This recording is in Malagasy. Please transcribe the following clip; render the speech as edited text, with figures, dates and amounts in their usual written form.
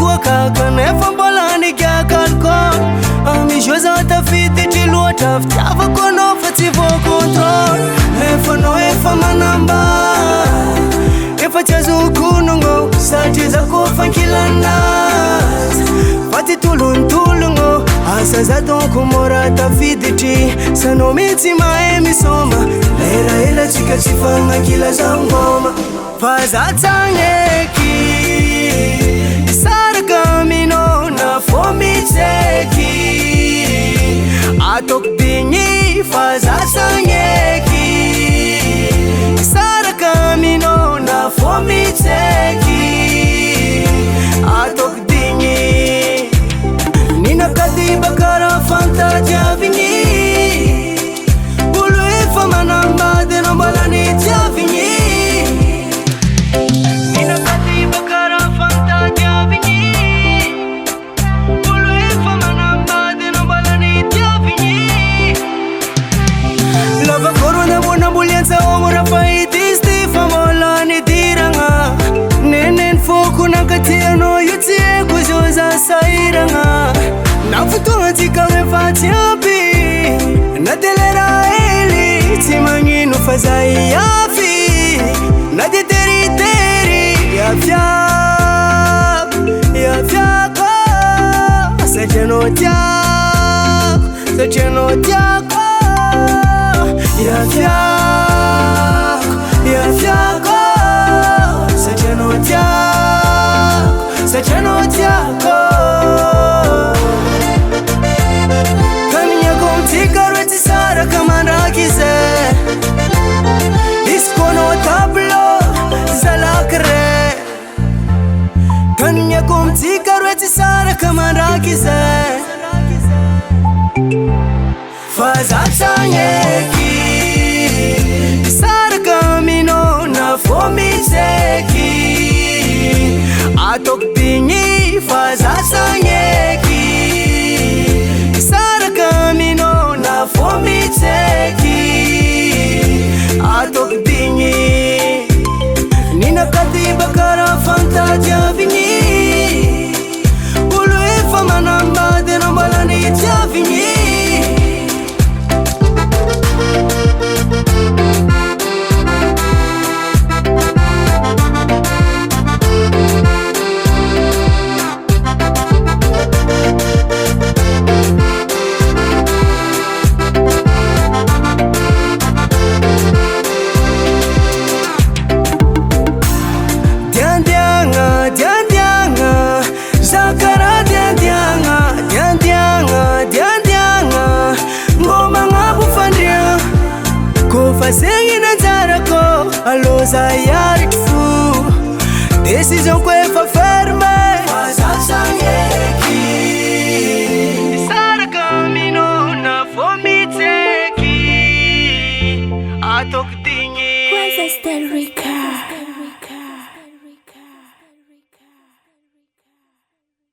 tua kaka nefa mbola nikiaka alcool amijoza tafiti chiluota ftiava kono fa tsy vocontrôle efa no efa manamba efa tsy azokonogno satria za kofa ankilanazy fa ty tolontologno asa za donko mora tafiditry sanao mihitsy mahay misoma lera elatsika tsy fanankila za ngoma fa za tsagneky saraka aminao na fo mitseky ataoko digny fa za tsagneky saraka aminao na fo mitseky ataoko digny ninakadiba karaha fantadiavigny olo efa manambady anao mbola nitiavigny ninakadiba karaha fantadiavigny olo efa manambady anao mbola nitiavigny lavakoro nambonamboliansa omora fahitys ty fa mbola nidiragna neneny foko nankatianao io tsy haiko zao za sahiragna na fotoantsika refa tsy ampy na delera hely tsy magnino fa za iafy na de teritery iafiako satria anao tiako satria anao tiako iafiako satria anao tiako satria anao tiako saraka mandraky zay izy koanao tableau zalaky re kanignako amitsika roe tsy saraka mandraky zay fa za tsagneky saraka aminao na fo mitseky ataoko digny fa za tsagneky saraka aminao na fo mitseky ataoko digny ninakadiba karaha fantadiavigny olo efa manambady anao mbola nitiavigny zegny nanjarako aloha za iariko fo décision ko efa